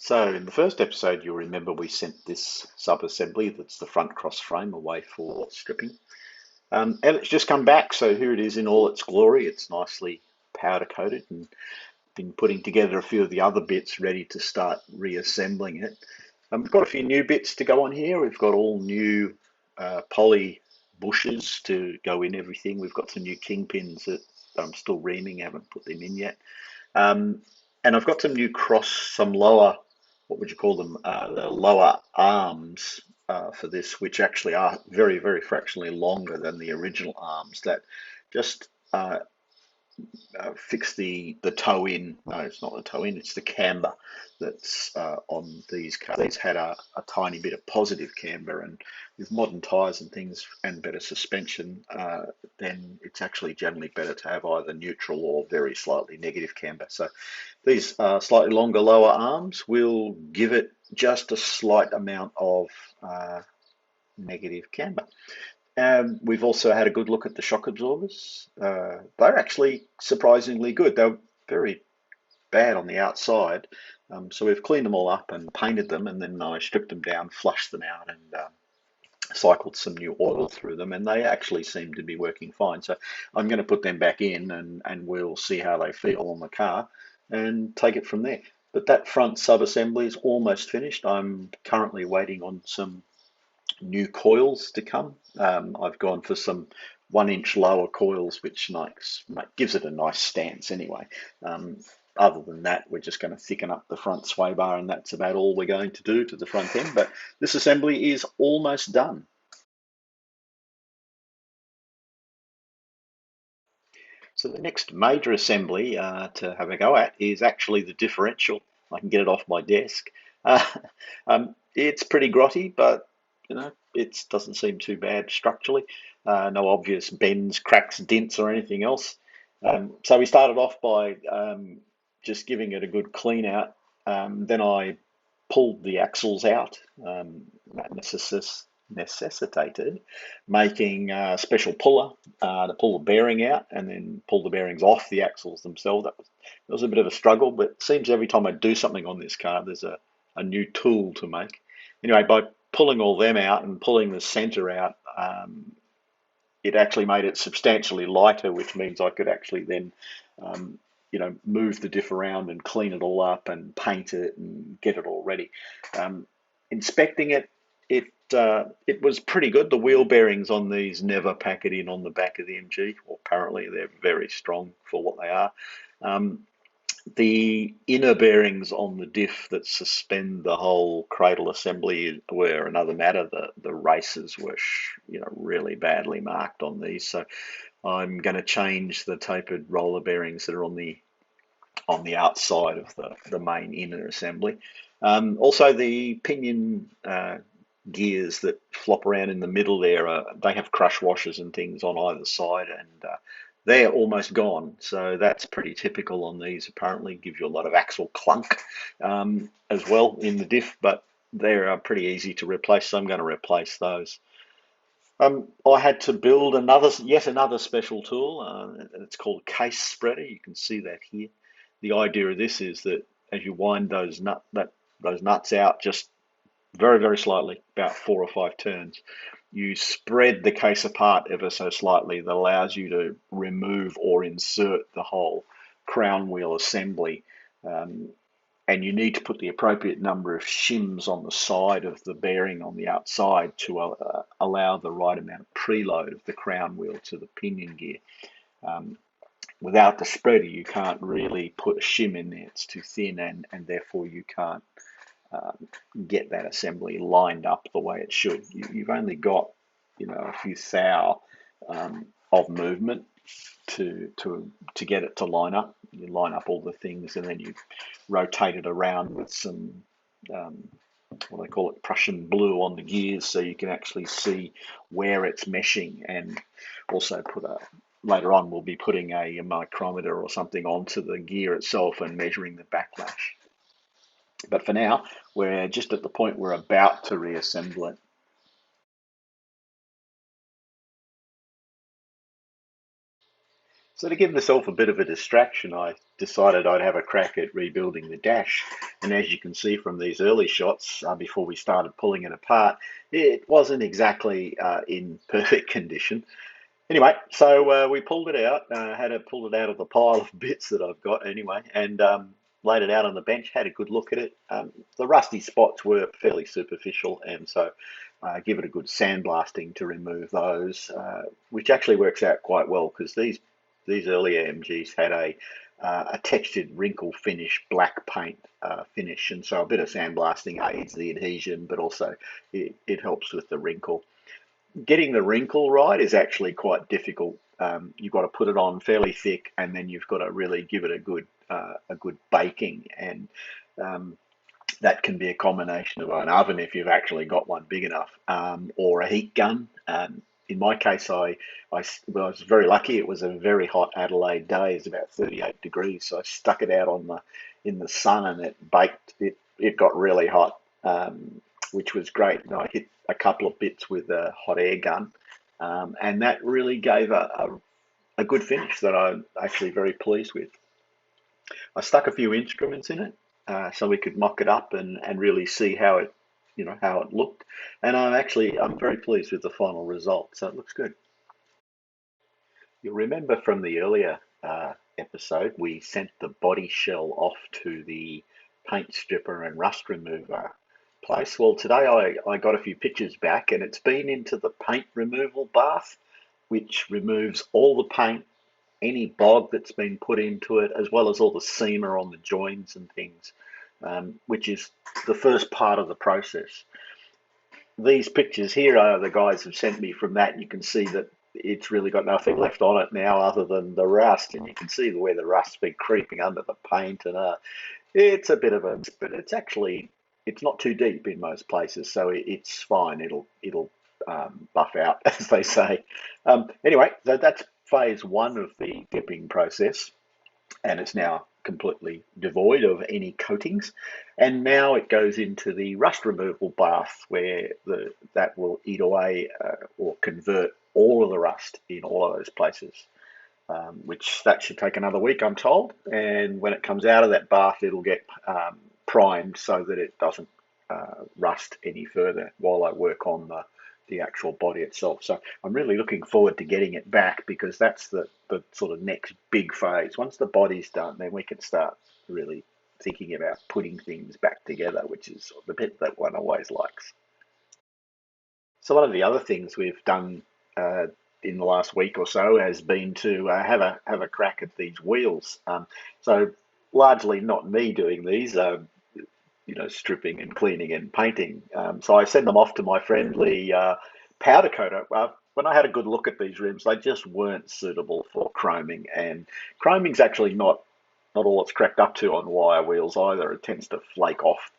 So in the first episode, you'll remember we sent this sub-assembly, that's the front cross frame, away for stripping. And it's just come back, so here it is in all its glory. It's nicely powder coated and been putting together a few of the other bits ready to start reassembling it. We've got a few new bits to go on here. We've got all new poly bushes to go in everything. We've got some new kingpins that I'm still reaming, haven't put them in yet. Um, and I've got some lower, what would you call them, the lower arms for this, which actually are very, very fractionally longer than the original arms that just fix the toe in. No, it's not the toe in, it's the camber that's on these cars. These had a tiny bit of positive camber, and with modern tyres and things and better suspension, then it's actually generally better to have either neutral or very slightly negative camber. So these slightly longer lower arms will give it just a slight amount of negative camber. We've also had a good look at the shock absorbers. They're actually surprisingly good. They're very bad on the outside. So we've cleaned them all up and painted them, and then I stripped them down, flushed them out, and cycled some new oil through them, and they actually seem to be working fine. So I'm going to put them back in, and we'll see how they feel on the car and take it from there. But that front sub-assembly is almost finished. I'm currently waiting on some new coils to come. I've gone for some 1 inch lower coils, which gives it a nice stance anyway. Other than that, we're just going to thicken up the front sway bar, and that's about all we're going to do to the front end. But this assembly is almost done. So the next major assembly to have a go at is actually the differential. I can get it off my desk. Uh, it's pretty grotty, but it doesn't seem too bad structurally. No obvious bends, cracks, dents, or anything else. So we started off by just giving it a good clean out. Then I pulled the axles out. That necessitated making a special puller to pull the bearing out and then pull the bearings off the axles themselves. That was a bit of a struggle, but it seems every time I do something on this car, there's a new tool to make. Anyway, by pulling all them out and pulling the center out, it actually made it substantially lighter, which means I could actually then, move the diff around and clean it all up and paint it and get it all ready. Inspecting it, it was pretty good. The wheel bearings on these never pack it in on the back of the MG. Well, apparently they're very strong for what they are. The inner bearings on the diff that suspend the whole cradle assembly were another matter. The races were, really badly marked on these. So I'm going to change the tapered roller bearings that are on the outside of the main inner assembly. Also, the pinion gears that flop around in the middle there, they have crush washers and things on either side, and they're almost gone. So that's pretty typical on these. Apparently, gives you a lot of axle clunk as well in the diff, but they're pretty easy to replace. So I'm going to replace those. I had to build yet another special tool. It's called case spreader. You can see that here. The idea of this is that as you wind those nuts out just very, very slightly, about 4 or 5 turns, you spread the case apart ever so slightly. That allows you to remove or insert the whole crown wheel assembly. And you need to put the appropriate number of shims on the side of the bearing on the outside to allow the right amount of preload of the crown wheel to the pinion gear. Without the spreader, you can't really put a shim in there. It's too thin, and therefore you can't get that assembly lined up the way it should. You've only got, a few thou of movement to get it to line up. You line up all the things, and then you rotate it around with some what they call it, Prussian blue on the gears, so you can actually see where it's meshing. And also later on we'll be putting a micrometer or something onto the gear itself and measuring the backlash. But for now, we're just at the point we're about to reassemble it. So to give myself a bit of a distraction, I decided I'd have a crack at rebuilding the dash. And as you can see from these early shots, before we started pulling it apart, it wasn't exactly in perfect condition. Anyway, so we pulled it out, had to pull it out of the pile of bits that I've got anyway, and laid it out on the bench, had a good look at it. The rusty spots were fairly superficial, and so give it a good sandblasting to remove those, which actually works out quite well because these early AMGs had a textured wrinkle finish, black paint finish, and so a bit of sandblasting aids the adhesion, but also it helps with the wrinkle. Getting the wrinkle right is actually quite difficult. You've got to put it on fairly thick, and then you've got to really give it a good baking, and that can be a combination of an oven if you've actually got one big enough, or a heat gun. In my case, I was very lucky. It was a very hot Adelaide day. It's about 38 degrees, so I stuck it out in the sun, and it baked. It got really hot, which was great. And I hit a couple of bits with a hot air gun, and that really gave a good finish that I'm actually very pleased with. I stuck a few instruments in it so we could mock it up and really see how it looked. And I'm very pleased with the final result. So it looks good. You'll remember from the earlier episode, we sent the body shell off to the paint stripper and rust remover place. Well, today I got a few pictures back, and it's been into the paint removal bath, which removes all the paint, any bog that's been put into it, as well as all the seamer on the joins and things, which is the first part of the process. These pictures here are the guys have sent me from that. You can see that it's really got nothing left on it now other than the rust, and you can see where the rust's been creeping under the paint, and it's a bit of a, but it's not too deep in most places, so it's fine. It'll buff out, as they say. Anyway, so that's phase one of the dipping process, and it's now completely devoid of any coatings. And now it goes into the rust removal bath, where that will eat away or convert all of the rust in all of those places. Which that should take another week, I'm told. And when it comes out of that bath, it'll get primed so that it doesn't rust any further while I work on the actual body itself. So I'm really looking forward to getting it back, because that's the sort of next big phase. Once the body's done, then we can start really thinking about putting things back together, which is the bit that one always likes. So one of the other things we've done in the last week or so has been to have a crack at these wheels. So largely not me doing these, stripping and cleaning and painting. So I send them off to my friendly powder coater. When I had a good look at these rims, they just weren't suitable for chroming, and chroming's actually not all it's cracked up to on wire wheels either. It tends to flake off,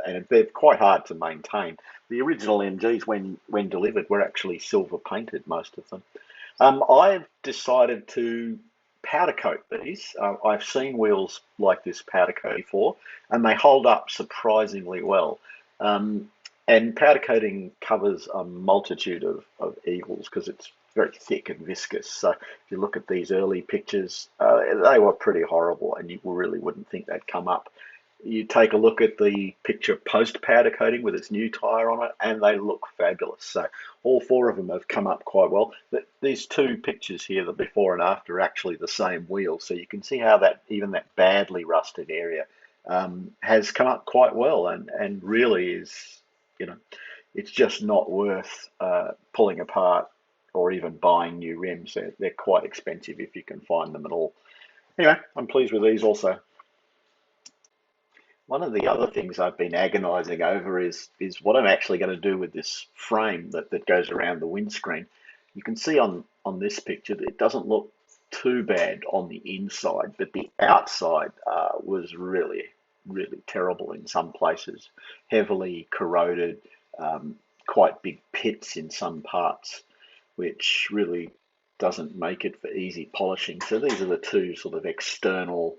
and they're quite hard to maintain. The original MGs, when delivered, were actually silver painted, most of them. I've decided to powder coat these. I've seen wheels like this powder coat before, and they hold up surprisingly well. And powder coating covers a multitude of evils because it's very thick and viscous. So if you look at these early pictures, they were pretty horrible, and you really wouldn't think they'd come up. You take a look at the picture post powder coating with its new tyre on it, and they look fabulous. So all four of them have come up quite well. These two pictures here, the before and after, are actually the same wheel. So you can see how even that badly rusted area has come up quite well, and really is, it's just not worth pulling apart or even buying new rims. They're quite expensive if you can find them at all. Anyway, I'm pleased with these also. One of the other things I've been agonising over is what I'm actually going to do with this frame that goes around the windscreen. You can see on this picture that it doesn't look too bad on the inside, but the outside was really, really terrible in some places, heavily corroded, quite big pits in some parts, which really doesn't make it for easy polishing. So these are the two sort of external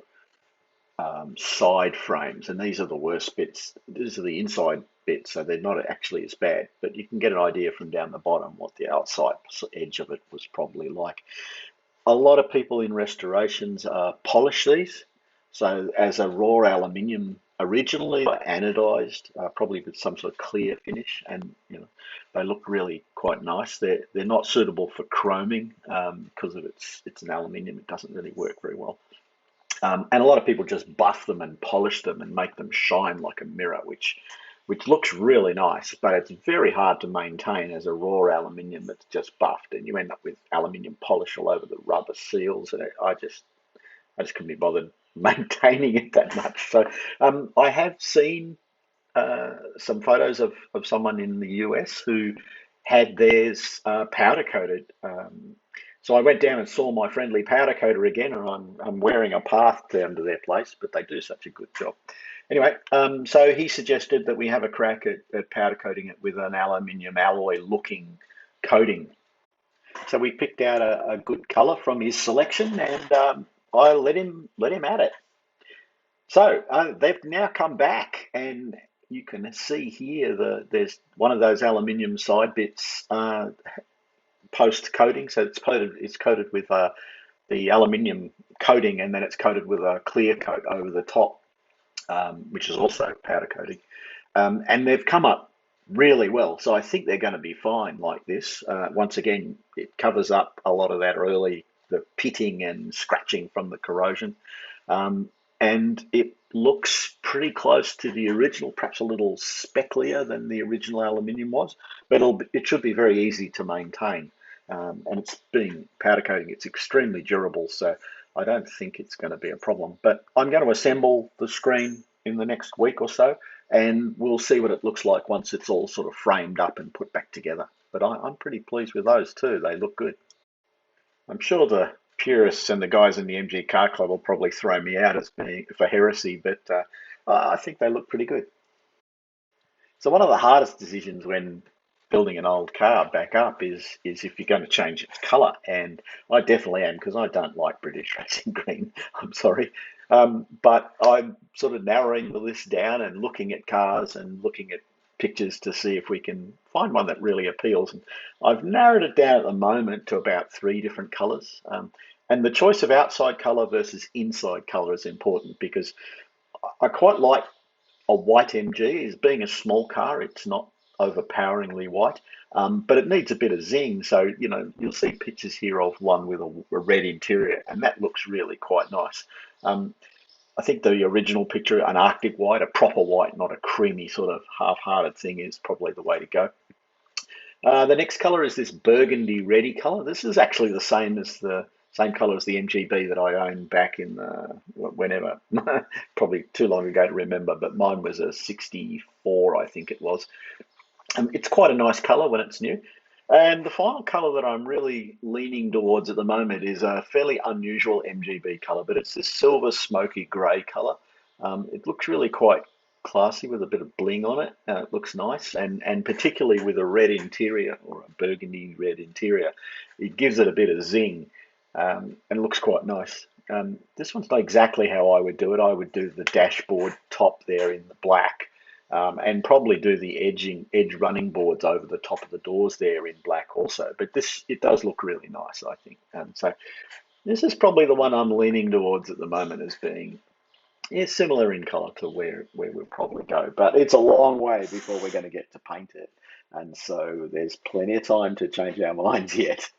side frames, and these are the worst bits. These are the inside bits, so they're not actually as bad, but you can get an idea from down the bottom what the outside edge of it was probably like. a lot of people in restorations polish these. So as a raw aluminium originally, anodized, probably with some sort of clear finish, and they look really quite nice. They're not suitable for chroming because of it's an aluminium. It doesn't really work very well. And a lot of people just buff them and polish them and make them shine like a mirror, which looks really nice, but it's very hard to maintain as a raw aluminium that's just buffed, and you end up with aluminium polish all over the rubber seals, and I just couldn't be bothered maintaining it that much. So I have seen some photos of someone in the US who had theirs powder coated. So I went down and saw my friendly powder coater again, and I'm wearing a path down to their place, but they do such a good job. Anyway, so he suggested that we have a crack at powder coating it with an aluminium alloy looking coating. So we picked out a good colour from his selection, and I let him at it. So they've now come back, and you can see here there's one of those aluminium side bits post coating. So it's coated with the aluminium coating, and then it's coated with a clear coat over the top, which is also powder coating. And they've come up really well. So I think they're going to be fine like this. Once again, it covers up a lot of the pitting and scratching from the corrosion. And it looks pretty close to the original, perhaps a little specklier than the original aluminium was, but it should be very easy to maintain. And it's being powder coating, it's extremely durable, so I don't think it's going to be a problem. But I'm going to assemble the screen in the next week or so, and we'll see what it looks like once it's all sort of framed up and put back together. But I'm pretty pleased with those too. They look good. I'm sure the purists and the guys in the MG Car Club will probably throw me out as being for heresy, but I think they look pretty good. So one of the hardest decisions when building an old car back up is if you're going to change its colour, and I definitely am because I don't like British racing green. I'm sorry, but I'm sort of narrowing the list down and looking at cars and looking at pictures to see if we can find one that really appeals. And I've narrowed it down at the moment to about 3 different colours. And the choice of outside colour versus inside colour is important because I quite like a white MG. As being a small car, it's not overpoweringly white, but it needs a bit of zing. So, you'll see pictures here of one with a red interior, and that looks really quite nice. I think the original picture, an Arctic white, a proper white, not a creamy sort of half-hearted thing, is probably the way to go. The next colour is this burgundy reddy colour. This is actually the same colour as the MGB that I owned back in whenever, probably too long ago to remember, but mine was a 64, I think it was. It's quite a nice colour when it's new. And the final colour that I'm really leaning towards at the moment is a fairly unusual MGB colour, but it's this silver smoky grey colour. It looks really quite classy with a bit of bling on it. It looks nice, and particularly with a red interior or a burgundy red interior, it gives it a bit of zing, and it looks quite nice. This one's not exactly how I would do it. I would do the dashboard top there in the black, and probably do the edge running boards over the top of the doors there in black also. But it does look really nice, I think. So this is probably the one I'm leaning towards at the moment as being similar in colour to where we'll probably go. But it's a long way before we're going to get to paint it. And so there's plenty of time to change our minds yet.